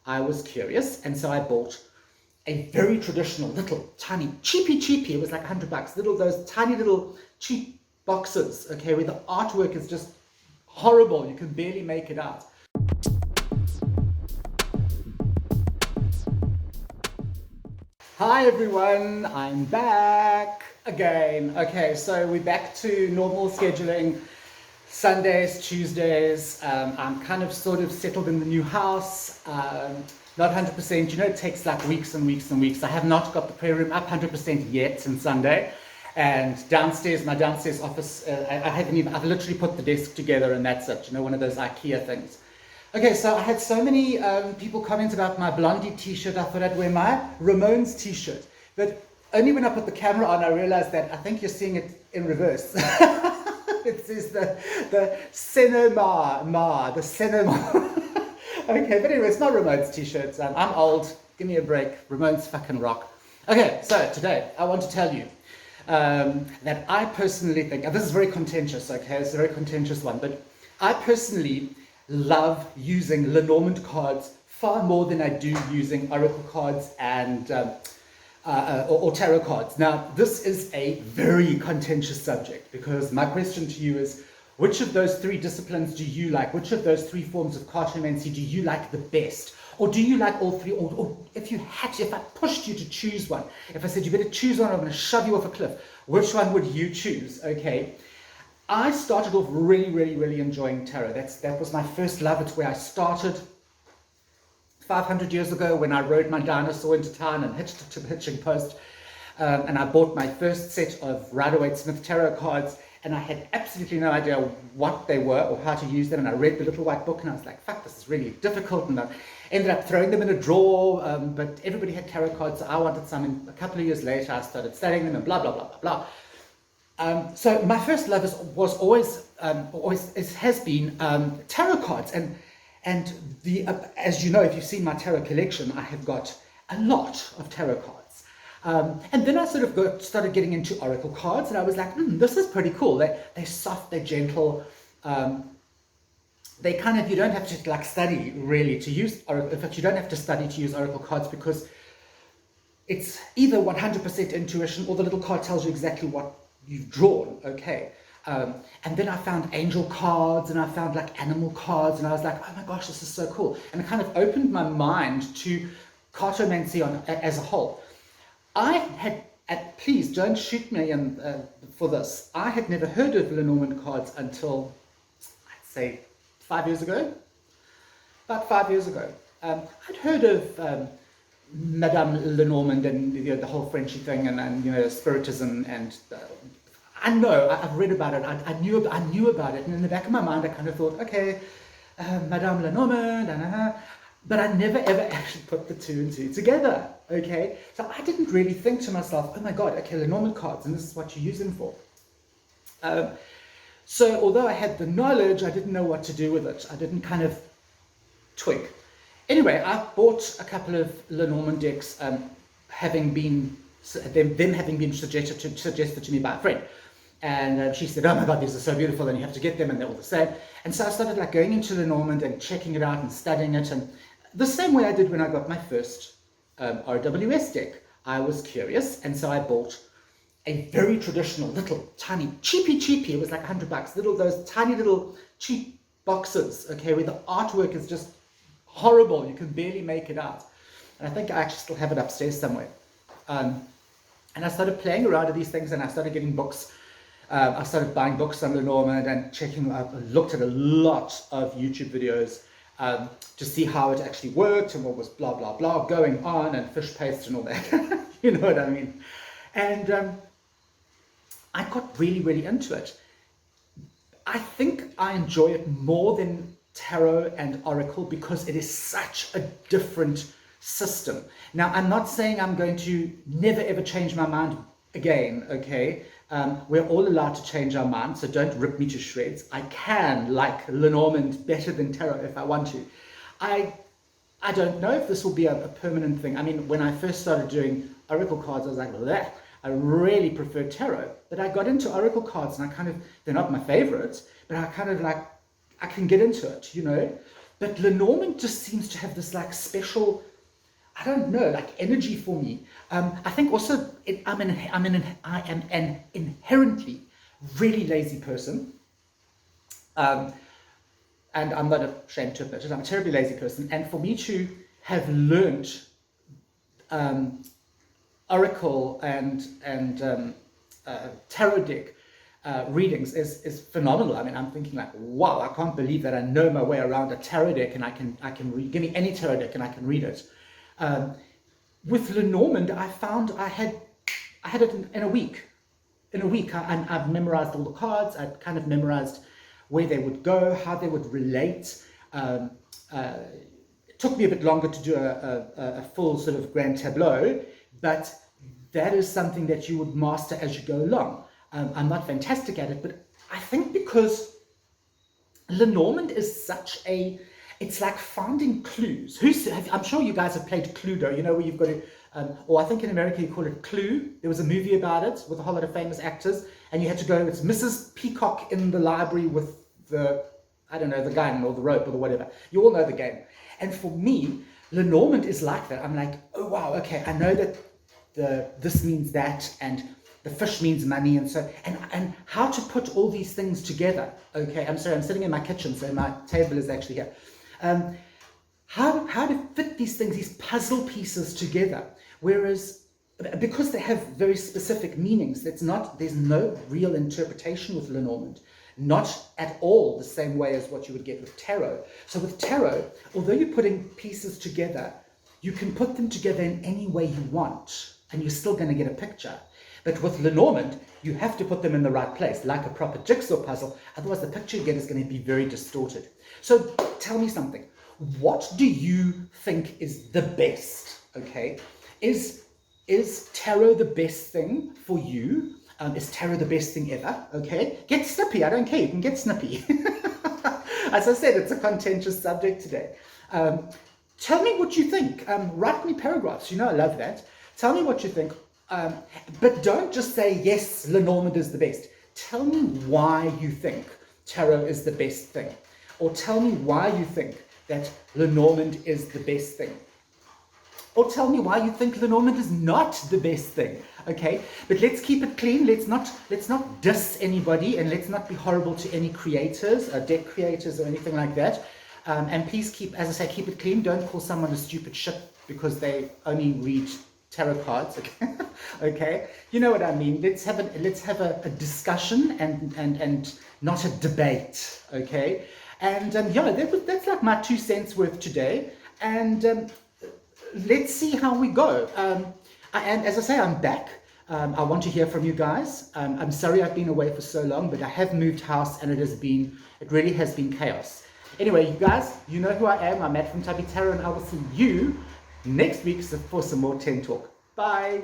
I was curious, and so I bought a very traditional little tiny cheapy, it was like $100, those tiny little cheap boxes, okay, where the artwork is just horrible, you can barely make it out. Hi everyone, I'm back again. Okay, so we're back to normal scheduling, Sundays, Tuesdays. I'm kind of sort of settled in the new house, not 100%, you know, it takes like weeks and weeks and weeks. I have not got the prayer room up 100% yet since Sunday. And downstairs, my downstairs office, I've literally put the desk together and that's it, you know, one of those IKEA things. Okay, so I had so many people comment about my Blondie t-shirt, I thought I'd wear my Ramones t-shirt. But only when I put the camera on, I realized that I think you're seeing it in reverse. It says the Lenormand, the Lenormand. Okay, but anyway, it's not Ramones t-shirts. I'm old, give me a break, Ramones fucking rock. Okay, so today I want to tell you that I personally think, and this is very contentious, okay, it's a very contentious one, but I personally love using Lenormand cards far more than I do using oracle cards and or tarot cards. Now, this is a very contentious subject because my question to you is, which of those three disciplines do you like? Which of those three forms of cartomancy do you like the best? Or do you like all three? Or if you had to, if I pushed you to choose one, if I said you better choose one, I'm going to shove you off a cliff, which one would you choose? Okay. I started off really enjoying tarot. That was my first love. It's where I started 500 years ago when I rode my dinosaur into town and hitched it to the hitching post. And I bought my first set of Rider-Waite-Smith tarot cards. And I had absolutely no idea what they were or how to use them. And I read the little white book and I was like, fuck, this is really difficult. And I ended up throwing them in a drawer. But everybody had tarot cards, so I wanted some. And a couple of years later, I started studying them and blah, blah, blah, blah, blah. So my first love was always has been tarot cards. And the as you know, if you've seen my tarot collection, I have got a lot of tarot cards. And then I sort of started getting into oracle cards, and I was like, this is pretty cool. They're soft, they're gentle. They kind of, you don't have to like study really to use oracle. In fact, you don't have to study to use oracle cards because it's either 100% intuition or the little card tells you exactly what you've drawn. Okay. And then I found angel cards and I found like animal cards, and I was like, oh my gosh, this is so cool. And it kind of opened my mind to cartomancy as a whole. I had, please don't shoot me for this, I had never heard of Lenormand cards until, I'd say, 5 years ago. About 5 years ago. I'd heard of Madame Lenormand and the whole Frenchy thing and you know, spiritism and I've read about it, I knew about it, and in the back of my mind I kind of thought, okay, Madame Lenormand, but I never ever actually put the two and two together, okay? So I didn't really think to myself, oh my God, okay, Lenormand cards, and this is what you use them for. So although I had the knowledge, I didn't know what to do with it. I didn't kind of twig. Anyway, I bought a couple of Lenormand decks, having been suggested to me by a friend. And she said, oh my God, these are so beautiful and you have to get them and they're all the same. And so I started like going into Lenormand and checking it out and studying it. And the same way I did when I got my first RWS deck. I was curious, and so I bought a very traditional little tiny cheapy, it was like $100, those tiny little cheap boxes, okay, where the artwork is just horrible, you can barely make it out. And I think I actually still have it upstairs somewhere. And I started playing around with these things, and I started getting books. I started buying books on Lenormand and checking out, looked at a lot of YouTube videos to see how it actually worked and what was blah, blah, blah going on, and fish paste and all that. You know what I mean? And I got really into it. I think I enjoy it more than tarot and oracle because it is such a different system. Now, I'm not saying I'm going to never ever change my mind again, okay? We're all allowed to change our minds, so don't rip me to shreds. I can like Lenormand better than tarot if I want to. I don't know if this will be a permanent thing. I mean, when I first started doing oracle cards, I was like, bleh. I really prefer tarot, but I got into oracle cards and they're not my favorites, but I kind of like, I can get into it, you know. but Lenormand just seems to have this like special, I don't know, like energy for me. I think also I am an inherently really lazy person. And I'm not ashamed to admit it, I'm a terribly lazy person. And for me to have learned oracle and tarot deck readings is phenomenal. I mean, I'm thinking like, wow, I can't believe that I know my way around a tarot deck, and I can read. Give me any tarot deck and I can read it. With Lenormand, I found I had it in a week. In a week, I've memorized all the cards. I've kind of memorized where they would go, how they would relate. It took me a bit longer to do a full sort of grand tableau, but that is something that you would master as you go along. I'm not fantastic at it, but I think because Lenormand is it's like finding clues. I'm sure you guys have played Cluedo, you know, where you've got to, or I think in America you call it Clue. There was a movie about it with a whole lot of famous actors, and you had to go, it's Mrs. Peacock in the library with the, I don't know, the gun or the rope or the whatever. You all know the game. And for me, Lenormand is like that. I'm like, oh wow, okay, I know that this means that, and the fish means money, and so, and how to put all these things together. Okay, I'm sorry, I'm sitting in my kitchen, so my table is actually here. How to fit these things, these puzzle pieces together. Whereas, because they have very specific meanings, there's no real interpretation with Lenormand. Not at all the same way as what you would get with tarot. So with tarot, although you're putting pieces together, you can put them together in any way you want, and you're still going to get a picture. But with Lenormand, you have to put them in the right place, like a proper jigsaw puzzle. Otherwise, the picture you get is going to be very distorted. So tell me something. What do you think is the best? Okay, is tarot the best thing for you? Is tarot the best thing ever? Okay, get snippy. I don't care. You can get snippy. As I said, it's a contentious subject today. Tell me what you think. Write me paragraphs. You know I love that. Tell me what you think. But don't just say, yes, Lenormand is the best. Tell me why you think tarot is the best thing. Or tell me why you think that Lenormand is the best thing. Or tell me why you think Lenormand is not the best thing. Okay, but let's keep it clean. Let's not diss anybody, and let's not be horrible to any creators, deck creators, or anything like that. And please keep, as I say, keep it clean. Don't call someone a stupid shit because they only read tarot cards. Okay, okay. You know what I mean. Let's have a discussion and not a debate. Okay, and yeah, that's like my 2 cents worth today. And let's see how we go. And as I say, I'm back. I want to hear from you guys. I'm sorry I've been away for so long, but I have moved house, and it really has been chaos. Anyway, you guys, you know who I am. I'm Matt from Tubby Tarot, and I will see you next week for some more 10 Talk. Bye.